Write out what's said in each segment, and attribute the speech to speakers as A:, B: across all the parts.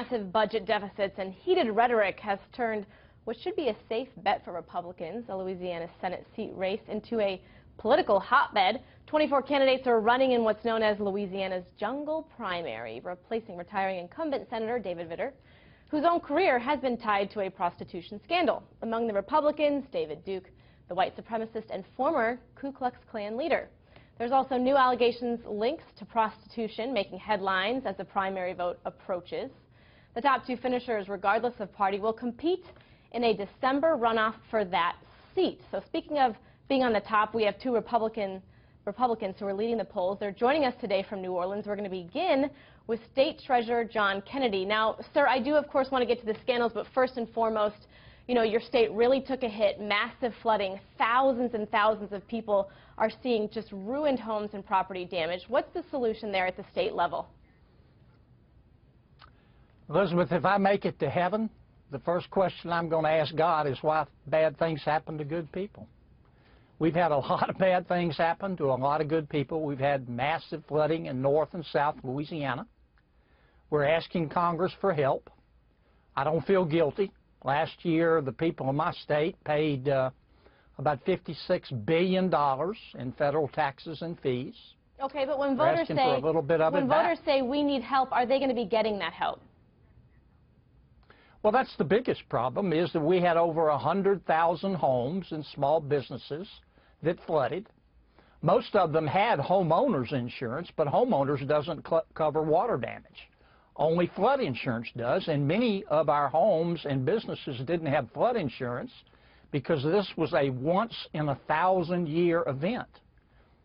A: massive budget deficits and heated rhetoric has turned what should be a safe bet for Republicans, a Louisiana Senate seat race, into a political hotbed. 24 candidates are running in what's known as Louisiana's jungle primary, replacing retiring incumbent Senator David Vitter, whose own career has been tied to a prostitution scandal. Among the Republicans, David Duke, the white supremacist and former Ku Klux Klan leader. There's also new allegations linked to prostitution making headlines as the primary vote approaches. The top two finishers, regardless of party, will compete in a December runoff for that seat. So speaking of being on the top, we have two Republicans who are leading the polls. They're joining us today from New Orleans. We're going to begin with State Treasurer John Kennedy. Now, sir, I do, of course, want to get to the scandals, but first and foremost, you know, your state really took a hit, massive flooding. Thousands and thousands of people are seeing just ruined homes and property damage. What's the solution there at the state level?
B: Elizabeth, if I make it to heaven, the first question I'm going to ask God is why bad things happen to good people. We've had a lot of bad things happen to a lot of good people. We've had massive flooding in North and South Louisiana. We're asking Congress for help. I don't feel guilty. Last year, the people of my state paid about $56 billion in federal taxes and fees.
A: Okay, but when voters say we need help, are they going to be getting that help?
B: Well, that's the biggest problem, is that we had over 100,000 homes and small businesses that flooded. Most of them had homeowners insurance, but homeowners doesn't cover water damage. Only flood insurance does, and many of our homes and businesses didn't have flood insurance because this was a once-in-a-thousand-year event.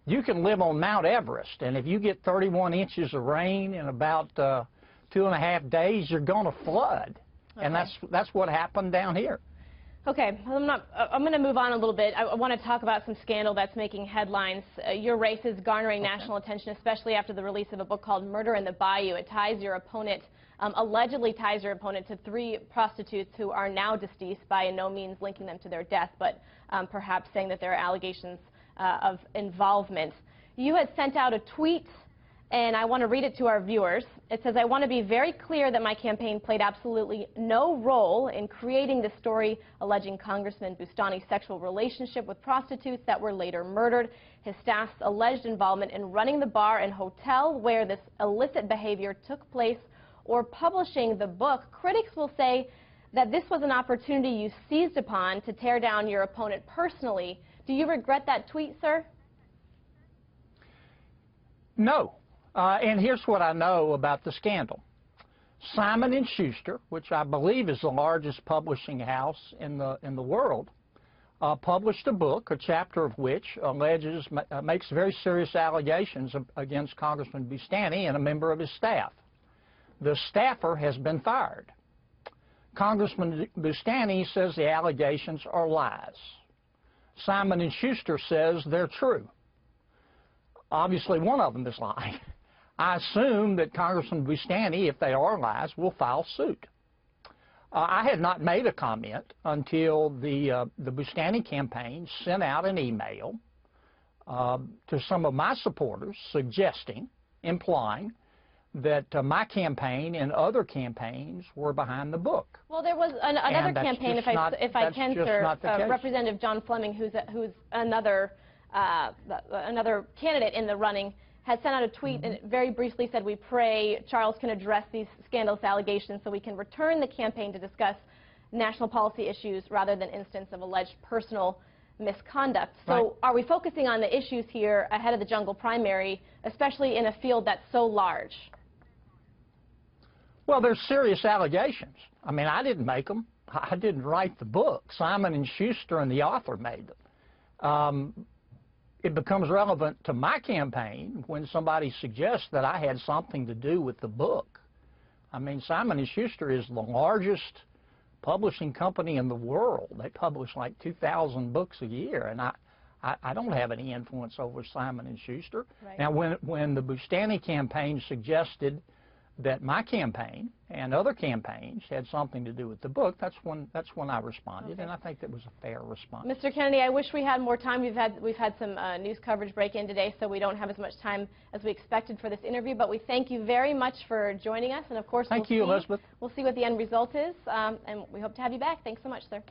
B: You can live on Mount Everest, and if you get 31 inches of rain in about 2.5 days, you're going to flood. Okay. And that's what happened down here.
A: Okay, I'm going to move on a little bit. I want to talk about some scandal that's making headlines. Your race is garnering national attention, especially after the release of a book called Murder in the Bayou. It ties your opponent, allegedly ties your opponent to 3 prostitutes who are now deceased, by no means linking them to their death, but perhaps saying that there are allegations of involvement. You had sent out a tweet, and I want to read it to our viewers. It says, I want to be very clear that my campaign played absolutely no role in creating the story alleging Congressman Boustany's sexual relationship with prostitutes that were later murdered, his staff's alleged involvement in running the bar and hotel where this illicit behavior took place, or publishing the book. Critics will say that this was an opportunity you seized upon to tear down your opponent personally. Do you regret that tweet, sir?
B: No. And here's what I know about the scandal. Simon & Schuster, which I believe is the largest publishing house in the world, published a book, a chapter of which makes very serious allegations against Congressman Boustany and a member of his staff. The staffer has been fired. Congressman Boustany says the allegations are lies. Simon & Schuster says they're true. Obviously, one of them is lying. I assume that Congressman Boustany, if they are lies, will file suit. I had not made a comment until the Boustany campaign sent out an email to some of my supporters suggesting, implying, that my campaigin and other campaigns were behind the book.
A: Well, there was another campaign, if I can, sir, Representative John Fleming, who's another candidate in the running, has sent out a tweet and very briefly said, we pray Charles can address these scandalous allegations so we can return the campaign to discuss national policy issues rather than instance of alleged personal misconduct. So are we focusing on the issues here ahead of the jungle primary, especially in a field that's so large?
B: Well, there's serious allegations. I mean, I didn't make them. I didn't write the book. Simon & Schuster and the author made them. It becomes relevant to my campaign when somebody suggests that I had something to do with the book. I mean, Simon & Schuster is the largest publishing company in the world. They publish like 2,000 books a year, and I don't have any influence over Simon & Schuster. Right. Now, when the Boustany campaign suggested that my campaign and other campaigns had something to do with the book, that's when I responded,
A: okay.
B: and I think that was a fair response.
A: Mr. Kennedy, I wish we had more time. We've had some news coverage break in today, so we don't have as much time as we expected for this interview. But we thank you very much for joining us, and of course,
B: thank you, Elizabeth.
A: We'll see what the end result is, and we hope to have you back. Thanks so much, sir.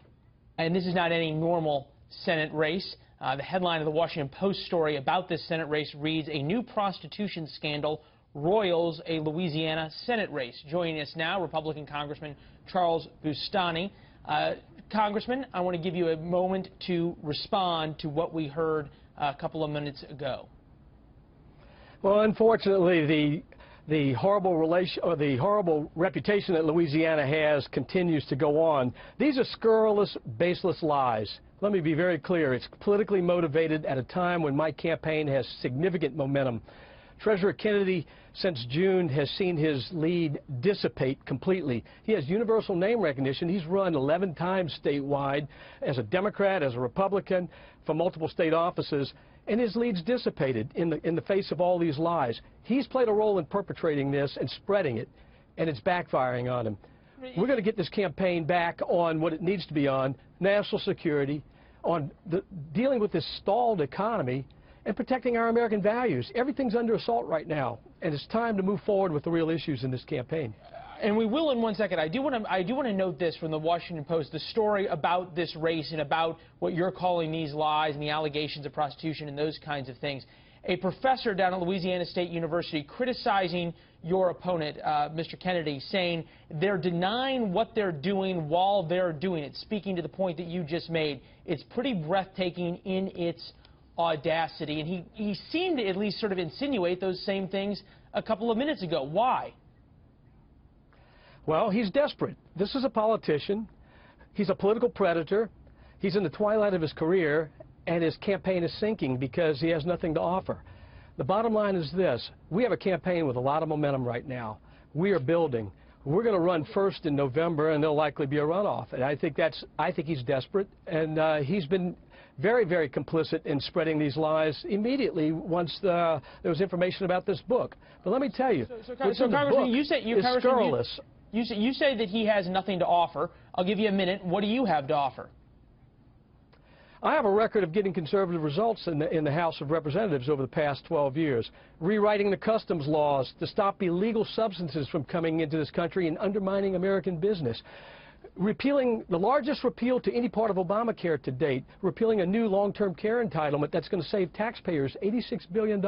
C: And this is not any normal Senate race. The headline of the Washington Post story about this Senate race reads, "A new prostitution scandal roils a Louisiana Senate race." Joining us now, Republican Congressman Charles Boustany. Congressman, I want to give you a moment to respond to what we heard a couple of minutes ago.
D: Well, unfortunately, the horrible reputation that Louisiana has continues to go on. These are scurrilous, baseless lies. Let me be very clear. It's politically motivated at a time when my campaign has significant momentum. Treasurer Kennedy, since June, has seen his lead dissipate completely. He has universal name recognition. He's run 11 times statewide as a Democrat, as a Republican, for multiple state offices, and his lead's dissipated in the face of all these lies. He's played a role in perpetrating this and spreading it, and it's backfiring on him. We're going to get this campaign back on what it needs to be on: national security, on dealing with this stalled economy, and protecting our American values. Everything's under assault right now, and it's time to move forward with the real issues in this campaign.
C: And we will in 1 second. I do want to note this from the Washington Post, the story about this race and about what you're calling these lies and the allegations of prostitution and those kinds of things. A professor down at Louisiana State University criticizing your opponent, Mr. Kennedy, saying they're denying what they're doing while they're doing it, speaking to the point that you just made. It's pretty breathtaking in its audacity, and he seemed to at least sort of insinuate those same things a couple of minutes ago. Why?
D: Well, he's desperate. This is a politician. He's a political predator. He's in the twilight of his career, and his campaign is sinking because he has nothing to offer. The bottom line is this: we have a campaign with a lot of momentum right now. We are building. We're going to run first in November, and there'll likely be a runoff. And I think he's desperate, and he's been very, very complicit in spreading these lies immediately once there was information about this book. But let me tell you,
C: Congressman, you say
D: scurrilous.
C: You say that he has nothing to offer. I'll give you a minute. What do you have to offer?
D: I have a record of getting conservative results in the House of Representatives over the past 12 years, rewriting the customs laws to stop illegal substances from coming into this country and undermining American business, repealing the largest repeal to any part of Obamacare to date, repealing a new long-term care entitlement that's going to save taxpayers $86 billion,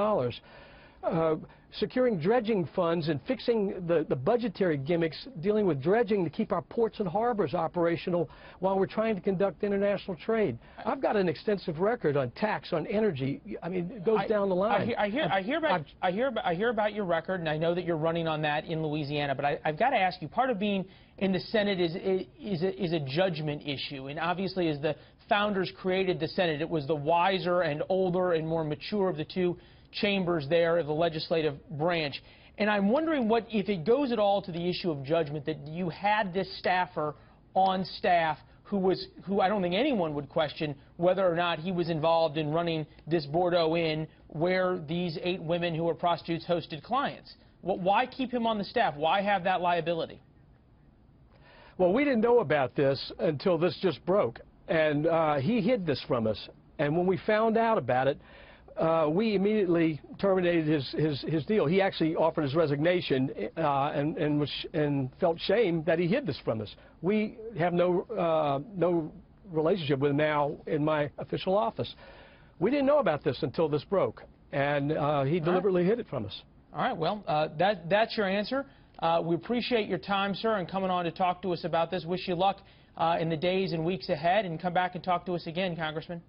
D: securing dredging funds and fixing the budgetary gimmicks dealing with dredging to keep our ports and harbors operational while we're trying to conduct international trade. I've got an extensive record on tax, on energy. I mean, it goes down the line.
C: I hear about your record, and I know that you're running on that in Louisiana. But I've got to ask you, part of being in the Senate is a judgment issue, and obviously, as the founders created the Senate, it was the wiser and older and more mature of the two chambers there of the legislative branch. And I'm wondering what, if it goes at all to the issue of judgment, that you had this staffer on staff who I don't think anyone would question whether or not he was involved in running this Bordeaux Inn where these 8 women who were prostitutes hosted clients. Why keep him on the staff? Why have that liability?
D: Well, we didn't know about this until this just broke, and he hid this from us. And when we found out about it, we immediately terminated his deal. He actually offered his resignation and felt shame that he hid this from us. We have no relationship with him now in my official office. We didn't know about this until this broke, and he deliberately hid it from us.
C: All right, well, that's your answer. We appreciate your time, sir, and coming on to talk to us about this. Wish you luck in the days and weeks ahead, and come back and talk to us again, Congressman.